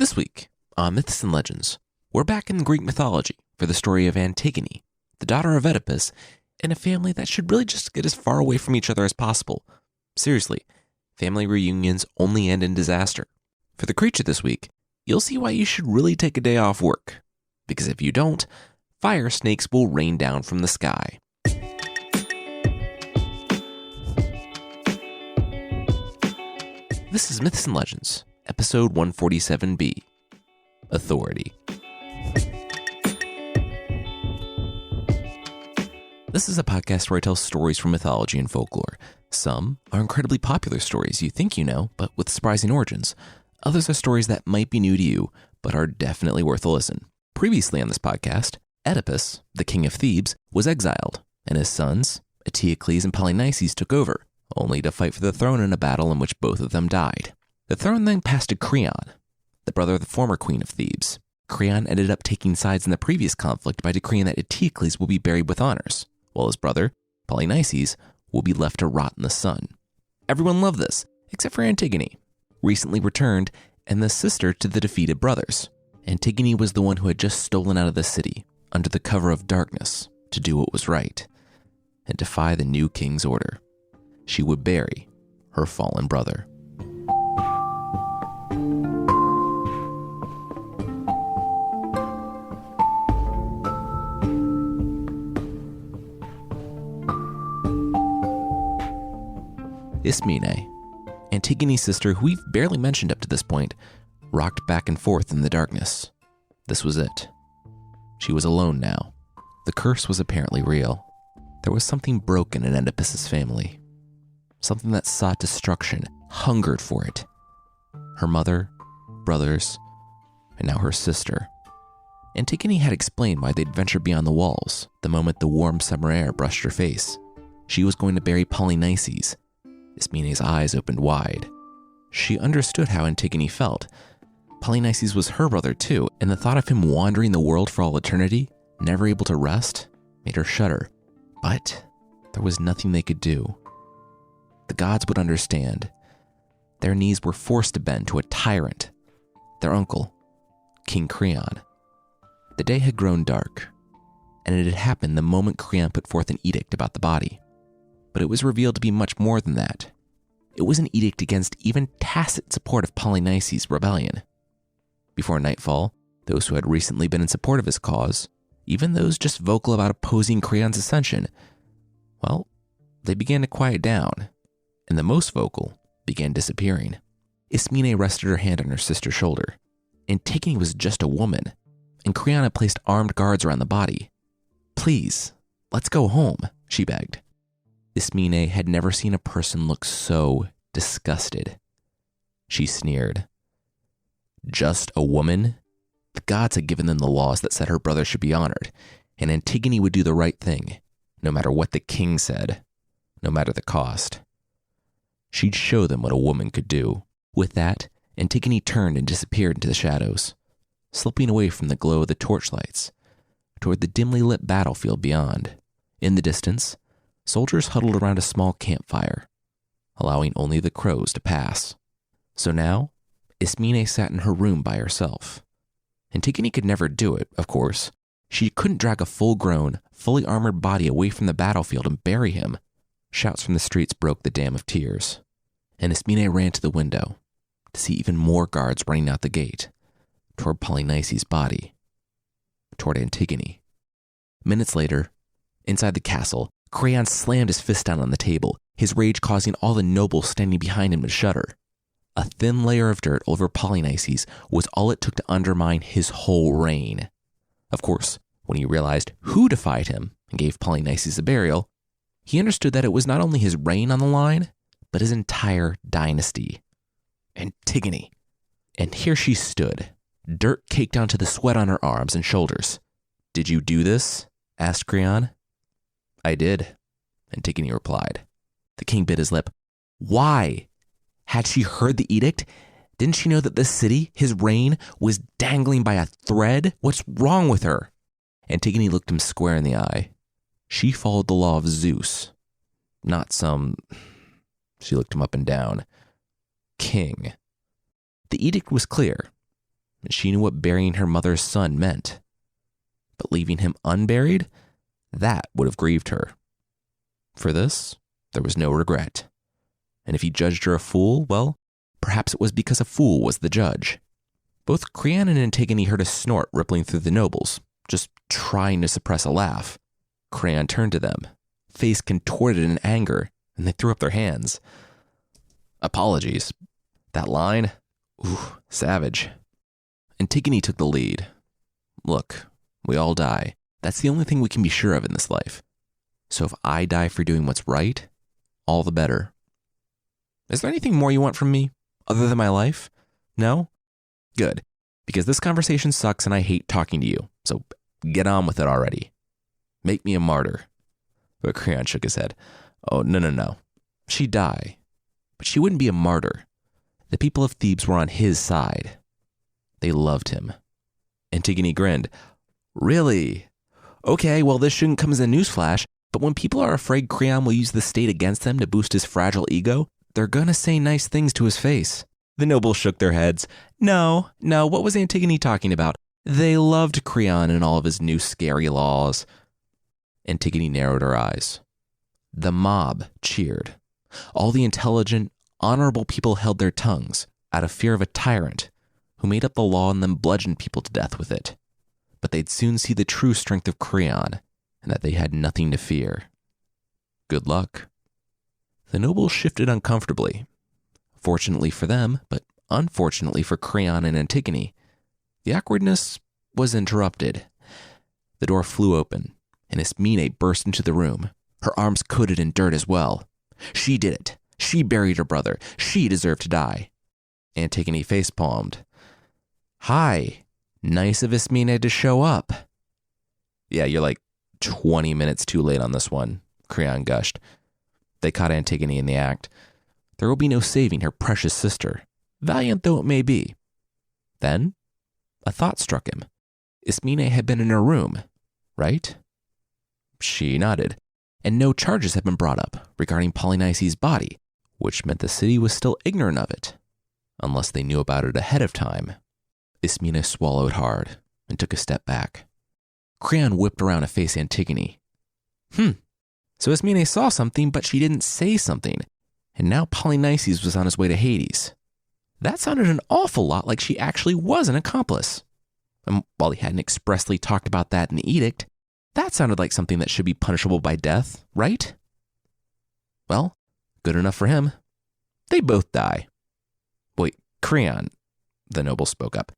This week on Myths and Legends, we're back in Greek mythology for the story of Antigone, the daughter of Oedipus, in a family that should really just get as far away from each other as possible. Seriously, family reunions only end in disaster. For the creature this week, you'll see why you should really take a day off work, because if you don't, fire snakes will rain down from the sky. This is Myths and Legends, episode 147B, Authority. This is a podcast where I tell stories from mythology and folklore. Some are incredibly popular stories you think you know, but with surprising origins. Others are stories that might be new to you, but are definitely worth a listen. Previously on this podcast, Oedipus, the king of Thebes, was exiled, and his sons, Eteocles and Polynices, took over, only to fight for the throne in a battle in which both of them died. The throne then passed to Creon, the brother of the former queen of Thebes. Creon ended up taking sides in the previous conflict by decreeing that Eteocles will be buried with honors, while his brother, Polynices, will be left to rot in the sun. Everyone loved this, except for Antigone, recently returned and the sister to the defeated brothers. Antigone was the one who had just stolen out of the city, under the cover of darkness, to do what was right, and defy the new king's order. She would bury her fallen brother. Ismene, Antigone's sister, who we've barely mentioned up to this point, rocked back and forth in the darkness. This was it. She was alone now. The curse was apparently real. There was something broken in Oedipus's family. Something that sought destruction, hungered for it. Her mother, brothers, and now her sister. Antigone had explained why they'd venture beyond the walls the moment the warm summer air brushed her face. She was going to bury Polynices. Ismene's eyes opened wide. She understood how Antigone felt. Polynices was her brother too, and the thought of him wandering the world for all eternity, never able to rest, made her shudder. But there was nothing they could do. The gods would understand. Their knees were forced to bend to a tyrant, their uncle, King Creon. The day had grown dark, and it had happened the moment Creon put forth an edict about the body. But it was revealed to be much more than that. It was an edict against even tacit support of Polynices' rebellion. Before nightfall, those who had recently been in support of his cause, even those just vocal about opposing Creon's ascension, well, they began to quiet down, and the most vocal began disappearing. Ismene rested her hand on her sister's shoulder. Antigone was just a woman, and Creon had placed armed guards around the body. "Please, let's go home," she begged. Ismene had never seen a person look so disgusted. She sneered. Just a woman? The gods had given them the laws that said her brother should be honored, and Antigone would do the right thing, no matter what the king said, no matter the cost. She'd show them what a woman could do. With that, Antigone turned and disappeared into the shadows, slipping away from the glow of the torchlights, toward the dimly lit battlefield beyond. In the distance, soldiers huddled around a small campfire, allowing only the crows to pass. So now, Ismene sat in her room by herself. Antigone could never do it, of course. She couldn't drag a full-grown, fully armored body away from the battlefield and bury him. Shouts from the streets broke the dam of tears, and Ismene ran to the window to see even more guards running out the gate, toward Polynices' body, toward Antigone. Minutes later, inside the castle, Creon slammed his fist down on the table, his rage causing all the nobles standing behind him to shudder. A thin layer of dirt over Polynices was all it took to undermine his whole reign. Of course, when he realized who defied him and gave Polynices a burial, he understood that it was not only his reign on the line, but his entire dynasty. Antigone. And here she stood, dirt caked onto the sweat on her arms and shoulders. "Did you do this?" asked Creon. "I did," Antigone replied. The king bit his lip. Why? Had she heard the edict? Didn't she know that this city, his reign, was dangling by a thread? What's wrong with her? Antigone looked him square in the eye. She followed the law of Zeus, not some... She looked him up and down. King. The edict was clear. and she knew what burying her mother's son meant. But leaving him unburied, that would have grieved her. For this, there was no regret. And if he judged her a fool, well, perhaps it was because a fool was the judge. Both Creon and Antigone heard a snort rippling through the nobles, just trying to suppress a laugh. Creon turned to them, face contorted in anger, and they threw up their hands. Apologies. That line? Ooh, savage. Antigone took the lead. Look, we all die. That's the only thing we can be sure of in this life. So if I die for doing what's right, all the better. Is there anything more you want from me, other than my life? No? Good, because this conversation sucks and I hate talking to you, so get on with it already. Make me a martyr. But Creon shook his head. Oh, no. She'd die, but she wouldn't be a martyr. The people of Thebes were on his side. They loved him. Antigone grinned. Really? Okay, well, this shouldn't come as a newsflash, but when people are afraid Creon will use the state against them to boost his fragile ego, they're gonna say nice things to his face. The nobles shook their heads. No, what was Antigone talking about? They loved Creon and all of his new scary laws. Antigone narrowed her eyes. The mob cheered. All the intelligent, honorable people held their tongues out of fear of a tyrant who made up the law and then bludgeoned people to death with it. But they'd soon see the true strength of Creon and that they had nothing to fear. Good luck. The nobles shifted uncomfortably. Fortunately for them, but unfortunately for Creon and Antigone, the awkwardness was interrupted. The door flew open, and Ismene burst into the room, her arms coated in dirt as well. She did it. She buried her brother. She deserved to die. Antigone facepalmed. Hi. Nice of Ismene to show up. Yeah, you're like 20 minutes too late on this one, Creon gushed. They caught Antigone in the act. There will be no saving her precious sister, valiant though it may be. Then, a thought struck him. Ismene had been in her room, right? She nodded, and no charges had been brought up regarding Polynices' body, which meant the city was still ignorant of it, unless they knew about it ahead of time. Ismene swallowed hard and took a step back. Creon whipped around to face Antigone. So Ismene saw something, but she didn't say something, and now Polynices was on his way to Hades. That sounded an awful lot like she actually was an accomplice. And while he hadn't expressly talked about that in the edict, that sounded like something that should be punishable by death, right? Well, good enough for him. They both die. Wait, Creon, the noble spoke up.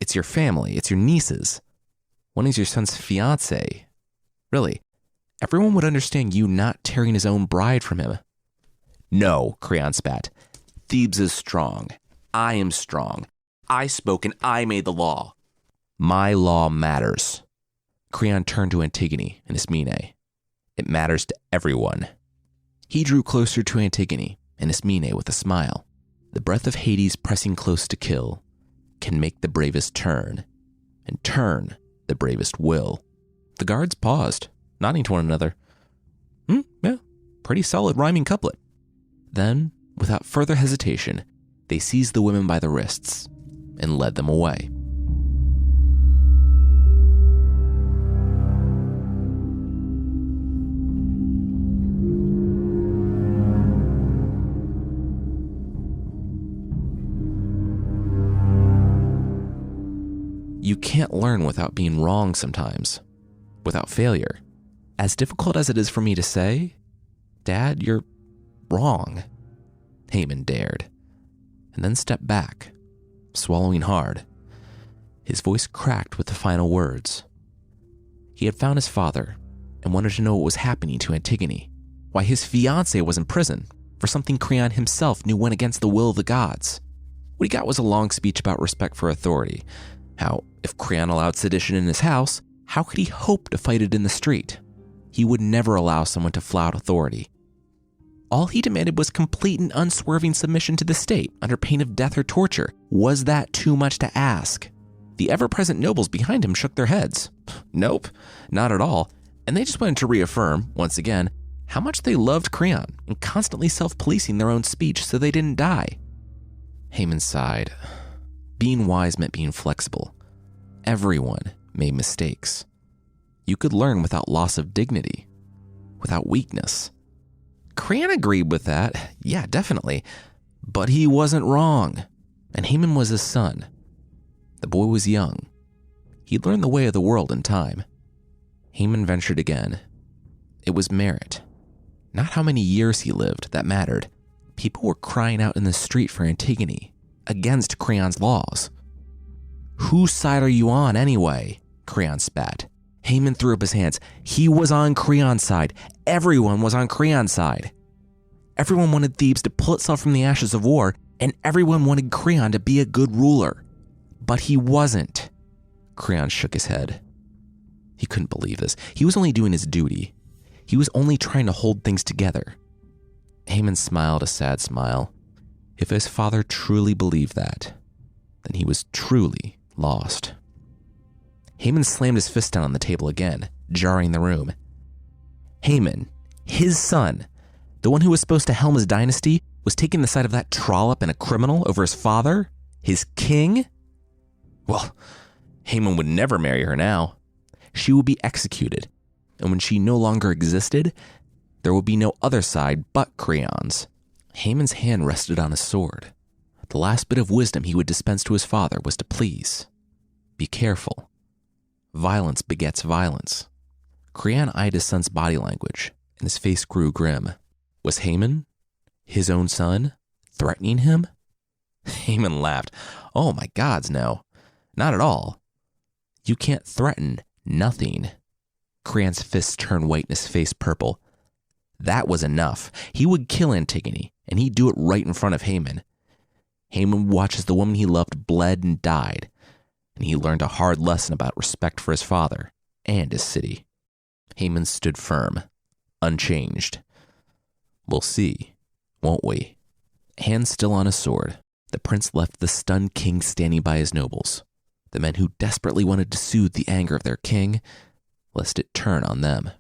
It's your family, it's your nieces. One is your son's fiancée. Really, everyone would understand you not tearing his own bride from him. No, Creon spat. Thebes is strong. I am strong. I spoke and I made the law. My law matters. Creon turned to Antigone and Ismene. It matters to everyone. He drew closer to Antigone and Ismene with a smile. The breath of Hades pressing close to kill can make the bravest turn, and turn the bravest will. The guards paused, nodding to one another. Yeah, pretty solid rhyming couplet. Then, without further hesitation, they seized the women by the wrists and led them away. You can't learn without being wrong sometimes, without failure. As difficult as it is for me to say, Dad, you're wrong, Haman dared, and then stepped back, swallowing hard. His voice cracked with the final words. He had found his father and wanted to know what was happening to Antigone, why his fiancée was in prison for something Creon himself knew went against the will of the gods. What he got was a long speech about respect for authority, how if Creon allowed sedition in his house, how could he hope to fight it in the street? He would never allow someone to flout authority. All he demanded was complete and unswerving submission to the state under pain of death or torture. Was that too much to ask? The ever-present nobles behind him shook their heads. Nope, not at all. And they just wanted to reaffirm, once again, how much they loved Creon and constantly self-policing their own speech so they didn't die. Haman sighed. Being wise meant being flexible. Everyone made mistakes. You could learn without loss of dignity, without weakness. Creon agreed with that, yeah, definitely, but he wasn't wrong, and Haman was his son. The boy was young. He'd learn the way of the world in time. Haman ventured again. It was merit, not how many years he lived, that mattered. People were crying out in the street for Antigone, against Creon's laws. Whose side are you on anyway? Creon spat. Haman threw up his hands. He was on Creon's side. Everyone was on Creon's side. Everyone wanted Thebes to pull itself from the ashes of war, and everyone wanted Creon to be a good ruler. But he wasn't. Creon shook his head. He couldn't believe this. He was only doing his duty. He was only trying to hold things together. Haman smiled a sad smile. If his father truly believed that, then he was truly lost. Haman slammed his fist down on the table again, jarring the room. Haman, his son, the one who was supposed to helm his dynasty, was taking the side of that trollop and a criminal over his father, his king? Well, Haman would never marry her now. She would be executed, and when she no longer existed, there would be no other side but Creon's. Haman's hand rested on his sword. The last bit of wisdom he would dispense to his father was to please. Be careful. Violence begets violence. Creon eyed his son's body language, and his face grew grim. Was Haman, his own son, threatening him? Haman laughed. Oh my gods, no. Not at all. You can't threaten nothing. Creon's fists turned white and his face purple. That was enough. He would kill Antigone, and he'd do it right in front of Haman. Haman watched as the woman he loved bled and died, and he learned a hard lesson about respect for his father and his city. Haman stood firm, unchanged. We'll see, won't we? Hand still on his sword, the prince left the stunned king standing by his nobles, the men who desperately wanted to soothe the anger of their king, lest it turn on them.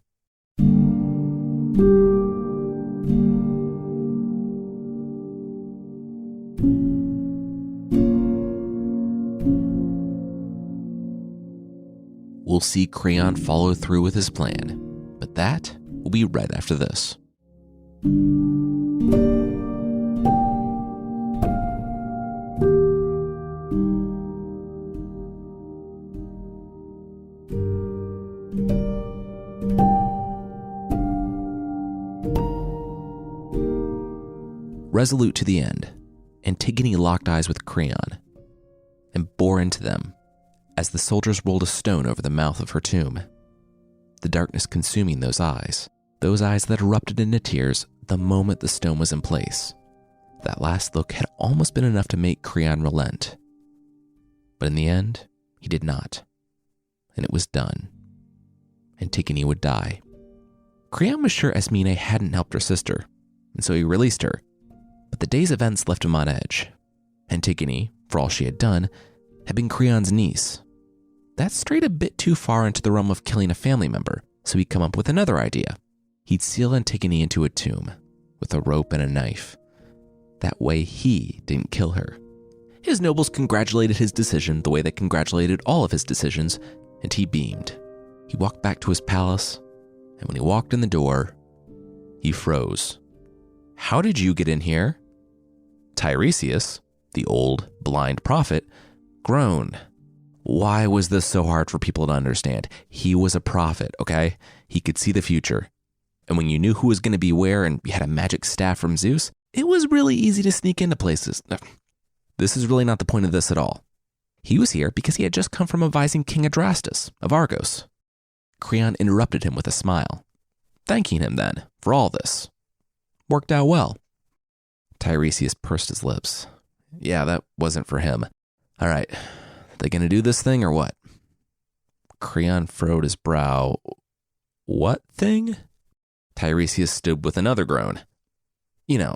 We'll see Creon follow through with his plan, but that will be right after this. Resolute to the end, Antigone locked eyes with Creon and bore into them as the soldiers rolled a stone over the mouth of her tomb, the darkness consuming those eyes that erupted into tears the moment the stone was in place. That last look had almost been enough to make Creon relent. But in the end, he did not, and it was done. Antigone would die. Creon was sure Ismene hadn't helped her sister, and so he released her. But the day's events left him on edge. Antigone, for all she had done, had been Creon's niece. That strayed a bit too far into the realm of killing a family member, so he'd come up with another idea. He'd seal Antigone into a tomb, with a rope and a knife. That way he didn't kill her. His nobles congratulated his decision the way they congratulated all of his decisions, and he beamed. He walked back to his palace, and when he walked in the door, he froze. How did you get in here? Tiresias, the old, blind prophet, groaned. Why was this so hard for people to understand? He was a prophet, okay? He could see the future. And when you knew who was going to be where and you had a magic staff from Zeus, it was really easy to sneak into places. This is really not the point of this at all. He was here because he had just come from advising King Adrastus of Argos. Creon interrupted him with a smile, thanking him then for all this. Worked out well. Tiresias pursed his lips. Yeah, that wasn't for him. All right, they gonna do this thing or what? Creon furrowed his brow. What thing? Tiresias stood with another groan. You know,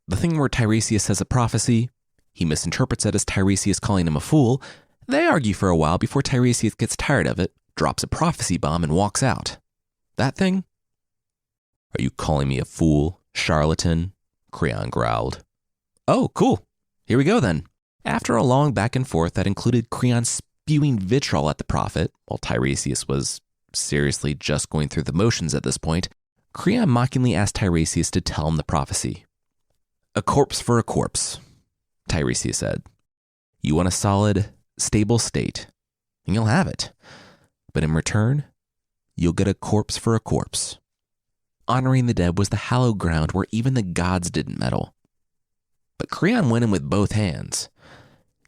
the thing where Tiresias says a prophecy, he misinterprets it as Tiresias calling him a fool. They argue for a while before Tiresias gets tired of it, drops a prophecy bomb, and walks out. That thing? Are you calling me a fool, charlatan? Creon growled. Oh, cool. Here we go then. After a long back and forth that included Creon spewing vitriol at the prophet, while Tiresias was seriously just going through the motions at this point, Creon mockingly asked Tiresias to tell him the prophecy. "A corpse for a corpse," Tiresias said. "You want a solid, stable state, and you'll have it. But in return, you'll get a corpse for a corpse." Honoring the dead was the hallowed ground where even the gods didn't meddle. But Creon went in with both hands.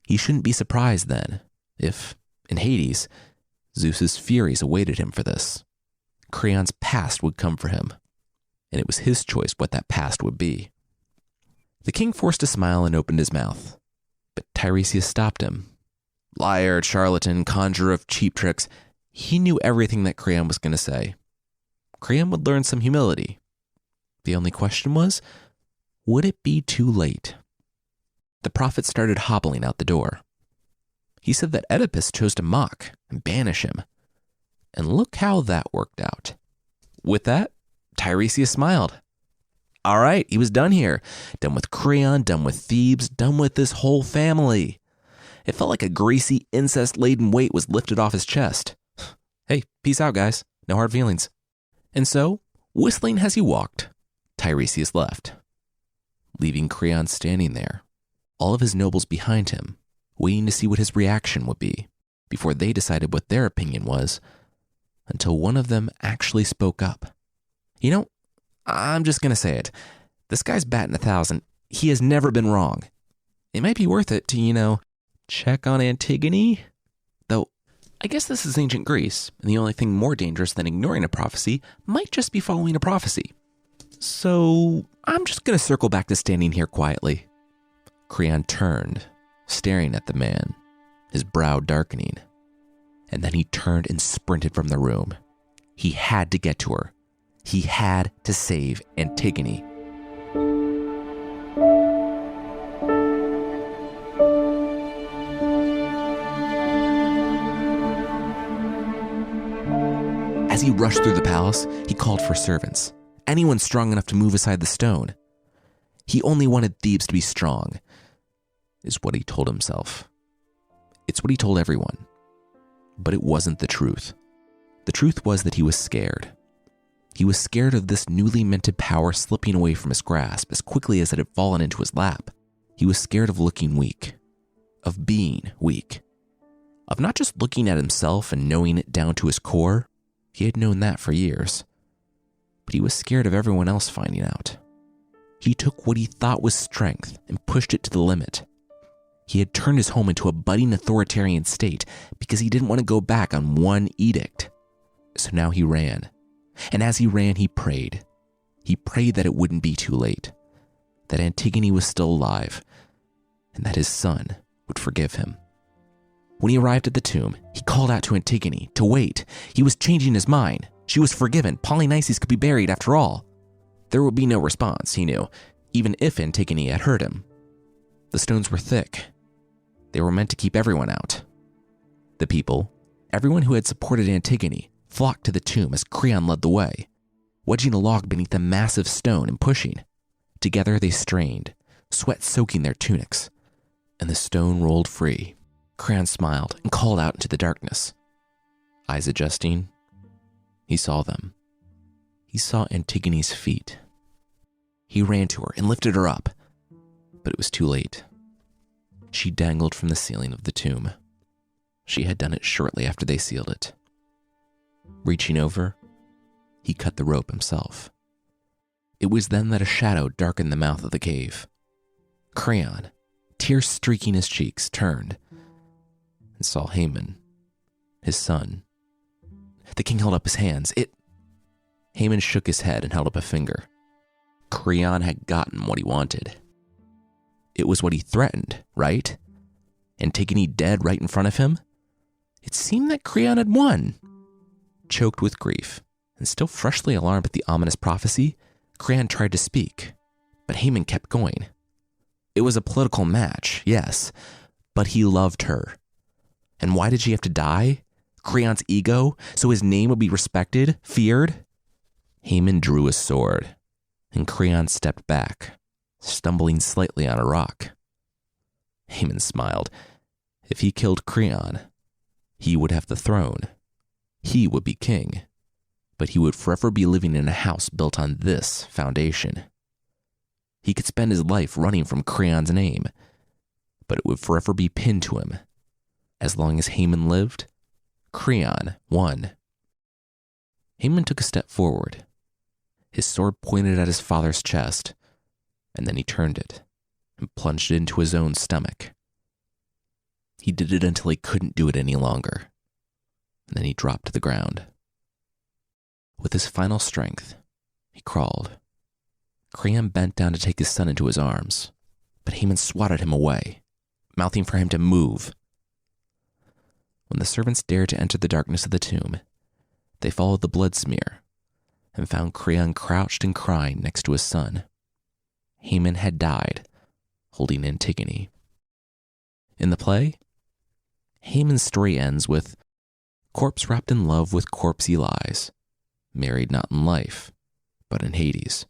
He shouldn't be surprised then if, in Hades, Zeus's furies awaited him for this. Creon's past would come for him, and it was his choice what that past would be. The king forced a smile and opened his mouth, but Tiresias stopped him. Liar, charlatan, conjurer of cheap tricks, he knew everything that Creon was going to say. Creon would learn some humility. The only question was, would it be too late? The prophet started hobbling out the door. He said that Oedipus chose to mock and banish him. And look how that worked out. With that, Tiresias smiled. All right, he was done here. Done with Creon, done with Thebes, done with this whole family. It felt like a greasy, incest-laden weight was lifted off his chest. Hey, peace out, guys. No hard feelings. And so, whistling as he walked, Tiresias left, leaving Creon standing there, all of his nobles behind him, waiting to see what his reaction would be before they decided what their opinion was, until one of them actually spoke up. You know, I'm just going to say it. This guy's batting 1,000. He has never been wrong. It might be worth it to, check on Antigone. Though, I guess this is ancient Greece, and the only thing more dangerous than ignoring a prophecy might just be following a prophecy. So, I'm just going to circle back to standing here quietly. Creon turned, staring at the man, his brow darkening. And then he turned and sprinted from the room. He had to get to her. He had to save Antigone. As he rushed through the palace, he called for servants. Anyone strong enough to move aside the stone. He only wanted Thebes to be strong, is what he told himself. It's what he told everyone. But it wasn't the truth. The truth was that he was scared. He was scared of this newly minted power slipping away from his grasp as quickly as it had fallen into his lap. He was scared of looking weak, of being weak, of not just looking at himself and knowing it down to his core. He had known that for years. But he was scared of everyone else finding out. He took what he thought was strength and pushed it to the limit. He had turned his home into a budding authoritarian state because he didn't want to go back on one edict. So now he ran. And as he ran, he prayed. He prayed that it wouldn't be too late, that Antigone was still alive, and that his son would forgive him. When he arrived at the tomb, he called out to Antigone to wait. He was changing his mind. She was forgiven. Polynices could be buried after all. There would be no response, he knew, even if Antigone had heard him. The stones were thick. They were meant to keep everyone out. The people, everyone who had supported Antigone, flocked to the tomb as Creon led the way, wedging a log beneath a massive stone and pushing. Together they strained, sweat soaking their tunics, and the stone rolled free. Creon smiled and called out into the darkness. Eyes adjusting, he saw them. He saw Antigone's feet. He ran to her and lifted her up, but it was too late. She dangled from the ceiling of the tomb. She had done it shortly after they sealed it. Reaching over, he cut the rope himself. It was then that a shadow darkened the mouth of the cave. Creon, tears streaking his cheeks, turned and saw Haman, his son. The king held up his hands. Haman shook his head and held up a finger. Creon had gotten what he wanted. It was what he threatened, right? Antigone dead right in front of him? It seemed that Creon had won. Choked with grief, and still freshly alarmed at the ominous prophecy, Creon tried to speak, but Haman kept going. It was a political match, yes, but he loved her. And why did she have to die? Creon's ego, so his name would be respected, feared? Haman drew his sword, and Creon stepped back, stumbling slightly on a rock. Haman smiled. If he killed Creon, he would have the throne. He would be king, but he would forever be living in a house built on this foundation. He could spend his life running from Creon's name, but it would forever be pinned to him. As long as Haman lived, Creon won. Haman took a step forward. His sword pointed at his father's chest, and then he turned it and plunged it into his own stomach. He did it until he couldn't do it any longer, and then he dropped to the ground. With his final strength, he crawled. Creon bent down to take his son into his arms, but Haman swatted him away, mouthing for him to move. When the servants dared to enter the darkness of the tomb, they followed the blood smear and found Creon crouched and crying next to his son. Haman had died, holding Antigone. In the play, Haman's story ends with corpse wrapped in love with corpsey lies, married not in life, but in Hades.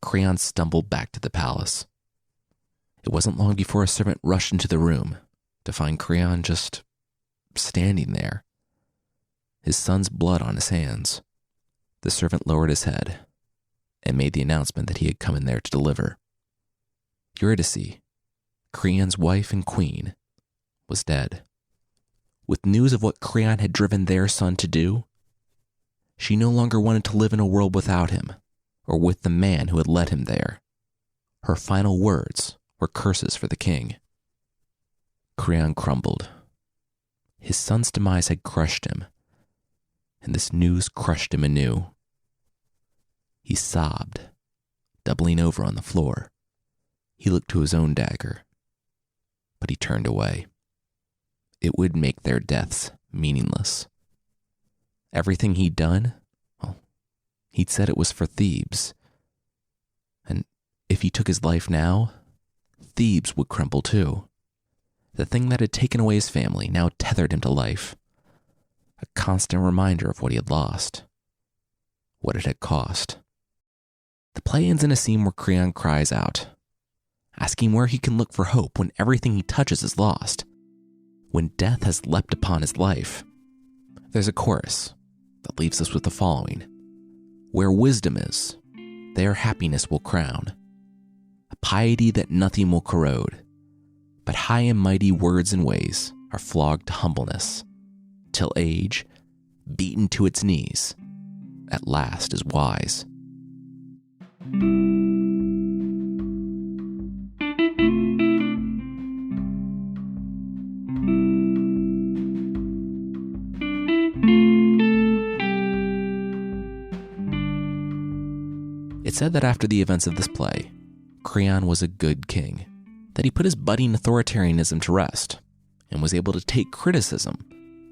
Creon stumbled back to the palace. It wasn't long before a servant rushed into the room to find Creon just standing there, his son's blood on his hands. The servant lowered his head and made the announcement that he had come in there to deliver. Eurydice, Creon's wife and queen, was dead. With news of what Creon had driven their son to do, she no longer wanted to live in a world without him or with the man who had led him there. Her final words were curses for the king. Creon crumbled. His son's demise had crushed him, and this news crushed him anew. He sobbed, doubling over on the floor. He looked to his own dagger, but he turned away. It would make their deaths meaningless. Everything he'd done, well, he'd said it was for Thebes. And if he took his life now, Thebes would crumble too. The thing that had taken away his family now tethered him to life. A constant reminder of what he had lost, what it had cost. The play ends in a scene where Creon cries out, asking where he can look for hope when everything he touches is lost. When death has leapt upon his life, there's a chorus that leaves us with the following. Where wisdom is, there happiness will crown, a piety that nothing will corrode, but high and mighty words and ways are flogged to humbleness, till age, beaten to its knees, at last is wise. It's said that after the events of this play, Creon was a good king, that he put his budding authoritarianism to rest and was able to take criticism,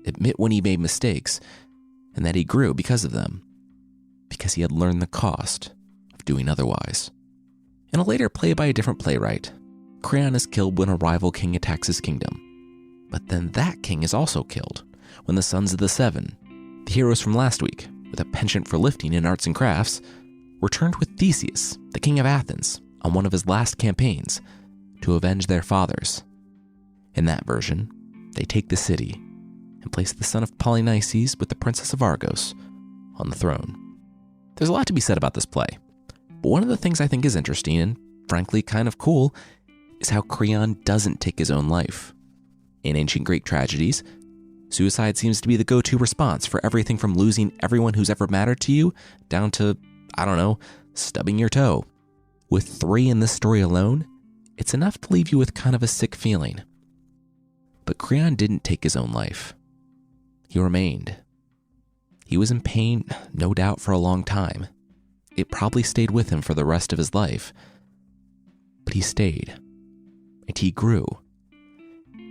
admit when he made mistakes, and that he grew because of them, because he had learned the cost of doing otherwise. In a later play by a different playwright, Creon is killed when a rival king attacks his kingdom, but then that king is also killed when the sons of the Seven, the heroes from last week, with a penchant for lifting in arts and crafts, returned with Theseus, the king of Athens, on one of his last campaigns to avenge their fathers. In that version, they take the city and place the son of Polynices with the princess of Argos on the throne. There's a lot to be said about this play, but one of the things I think is interesting and frankly kind of cool is how Creon doesn't take his own life. In ancient Greek tragedies, suicide seems to be the go-to response for everything from losing everyone who's ever mattered to you down to, stubbing your toe. With 3 in this story alone, it's enough to leave you with kind of a sick feeling. But Creon didn't take his own life. He remained. He was in pain, no doubt, for a long time. It probably stayed with him for the rest of his life. But he stayed, and he grew.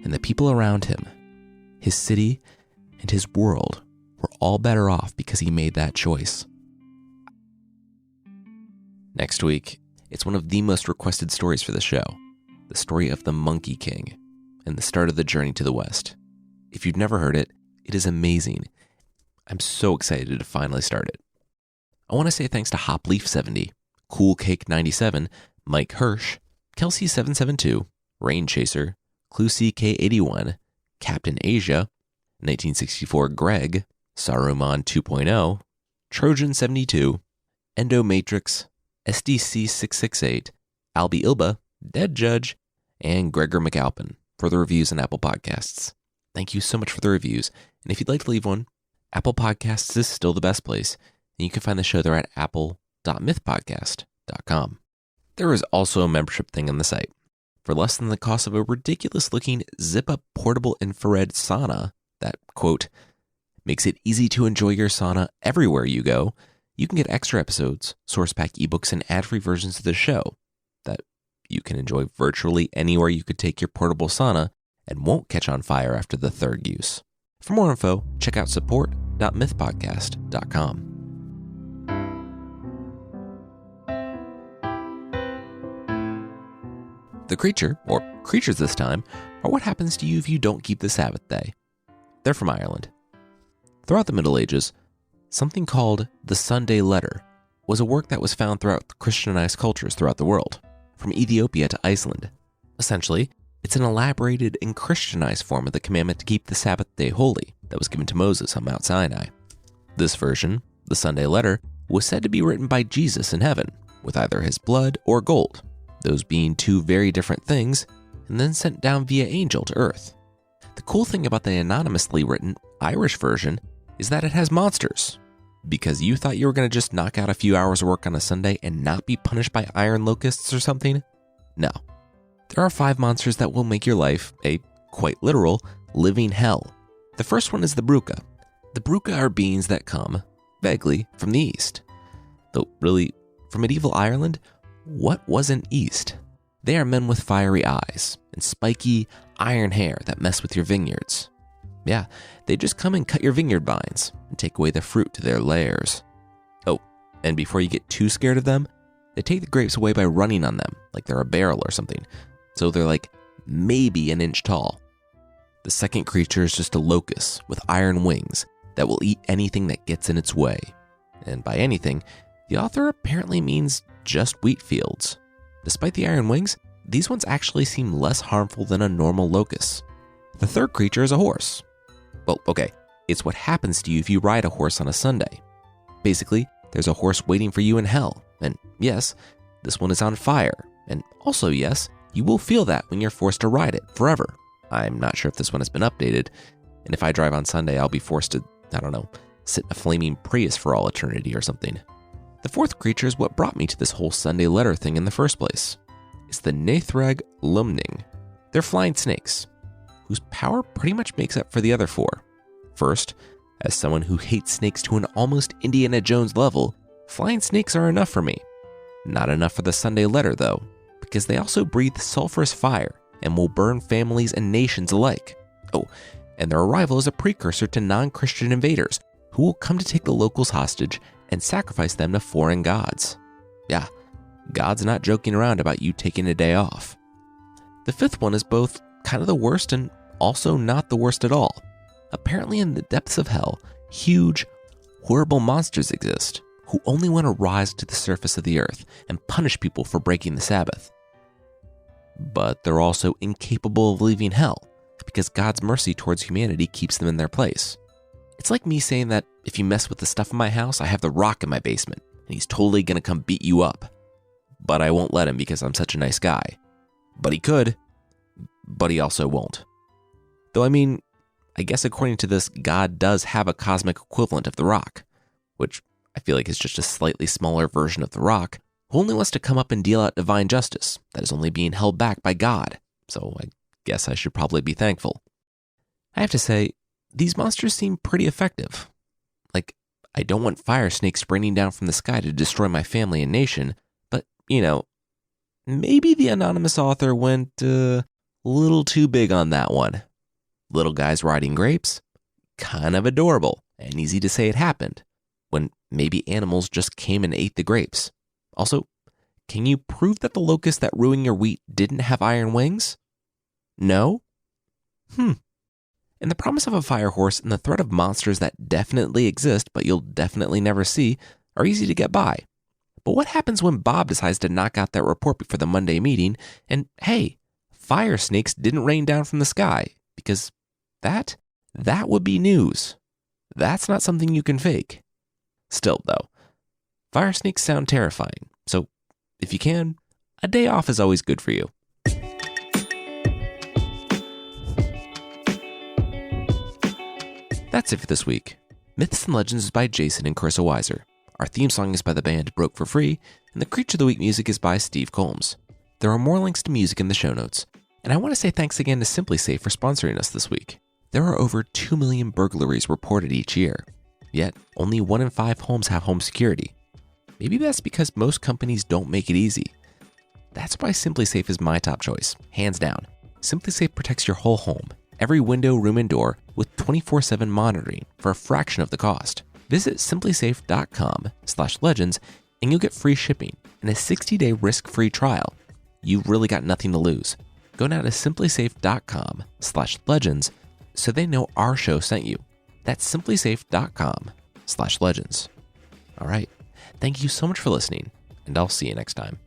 And the people around him, his city, and his world were all better off because he made that choice. Next week, it's one of the most requested stories for the show, the story of the Monkey King and the start of the journey to the West. If you've never heard it, it is amazing. I'm so excited to finally start it. I want to say thanks to Hopleaf70, Cool Cake 97, Mike Hirsch, Kelsey772, Rain Chaser, Clue CK81, Captain Asia, 1964 Greg, Saruman 2.0, Trojan 72, Endomatrix, SDC 668, Albie Ilba, Dead Judge, and Gregor McAlpin for the reviews on Apple Podcasts. Thank you so much for the reviews. And if you'd like to leave one, Apple Podcasts is still the best place. And you can find the show there at apple.mythpodcast.com. There is also a membership thing on the site. For less than the cost of a ridiculous-looking zip-up portable infrared sauna that, quote, makes it easy to enjoy your sauna everywhere you go, you can get extra episodes, source pack ebooks, and ad-free versions of the show that you can enjoy virtually anywhere you could take your portable sauna and won't catch on fire after the third use. For more info, check out support.mythpodcast.com. The creature, or creatures this time, are what happens to you if you don't keep the Sabbath day. They're from Ireland. Throughout the Middle Ages, something called the Sunday Letter was a work that was found throughout Christianized cultures throughout the world, from Ethiopia to Iceland. Essentially, it's an elaborated and Christianized form of the commandment to keep the Sabbath day holy that was given to Moses on Mount Sinai. This version, the Sunday Letter, was said to be written by Jesus in heaven, with either his blood or gold, those being two very different things, and then sent down via angel to earth. The cool thing about the anonymously written Irish version is that it has monsters. Because you thought you were going to just knock out a few hours of work on a Sunday and not be punished by iron locusts or something? No. There are 5 monsters that will make your life a, quite literal, living hell. The first one is the Brucha. The Brucha are beings that come, vaguely, from the east. Though really, from medieval Ireland, what wasn't east? They are men with fiery eyes and spiky, iron hair that mess with your vineyards. Yeah, they just come and cut your vineyard vines and take away the fruit to their lairs. Oh, and before you get too scared of them, they take the grapes away by running on them like they're a barrel or something. So they're like maybe an inch tall. The second creature is just a locust with iron wings that will eat anything that gets in its way. And by anything, the author apparently means just wheat fields. Despite the iron wings, these ones actually seem less harmful than a normal locust. The third creature is a horse. Well, okay, it's what happens to you if you ride a horse on a Sunday. Basically, there's a horse waiting for you in hell, and yes, this one is on fire, and also yes, you will feel that when you're forced to ride it forever. I'm not sure if this one has been updated, and if I drive on Sunday, I'll be forced to, sit in a flaming Prius for all eternity or something. The fourth creature is what brought me to this whole Sunday letter thing in the first place. It's the Naithrag Lumning. They're flying snakes, whose power pretty much makes up for the other 4. First, as someone who hates snakes to an almost Indiana Jones level, flying snakes are enough for me. Not enough for the Sunday letter, though, because they also breathe sulfurous fire and will burn families and nations alike. Oh, and their arrival is a precursor to non-Christian invaders who will come to take the locals hostage and sacrifice them to foreign gods. Yeah, God's not joking around about you taking a day off. The fifth one is both kind of the worst and also not the worst at all. Apparently in the depths of hell, huge, horrible monsters exist who only want to rise to the surface of the earth and punish people for breaking the Sabbath. But they're also incapable of leaving hell because God's mercy towards humanity keeps them in their place. It's like me saying that if you mess with the stuff in my house, I have the Rock in my basement, and he's totally going to come beat you up. But I won't let him because I'm such a nice guy. But he could, but he also won't. Though I guess according to this, God does have a cosmic equivalent of the Rock, which I feel like is just a slightly smaller version of the Rock, who only wants to come up and deal out divine justice that is only being held back by God. So I guess I should probably be thankful. I have to say, these monsters seem pretty effective. Like, I don't want fire snakes raining down from the sky to destroy my family and nation, but, maybe the anonymous author went a little too big on that one. Little guys riding grapes? Kind of adorable, and easy to say it happened, when maybe animals just came and ate the grapes. Also, can you prove that the locusts that ruin your wheat didn't have iron wings? No? And the promise of a fire horse and the threat of monsters that definitely exist but you'll definitely never see are easy to get by. But what happens when Bob decides to knock out that report before the Monday meeting and, hey, fire snakes didn't rain down from the sky, because that would be news. That's not something you can fake. Still, though, fire snakes sound terrifying, so if you can, a day off is always good for you. That's it for this week. Myths and Legends is by Jason and Carissa Weiser. Our theme song is by the band Broke for Free, and the Creature of the Week music is by Steve Combs. There are more links to music in the show notes, and I want to say thanks again to Simply Safe for sponsoring us this week. There are over 2 million burglaries reported each year, yet only 1 in 5 homes have home security. Maybe that's because most companies don't make it easy. That's why Simply Safe is my top choice, hands down. Simply Safe protects your whole home, every window, room, and door with 24/7 monitoring for a fraction of the cost. Visit simplysafe.com/legends and you'll get free shipping and a 60-day risk-free trial. You've really got nothing to lose. Go now to simplysafe.com/legends so they know our show sent you. That's simplysafe.com/legends. All right. Thank you so much for listening, and I'll see you next time.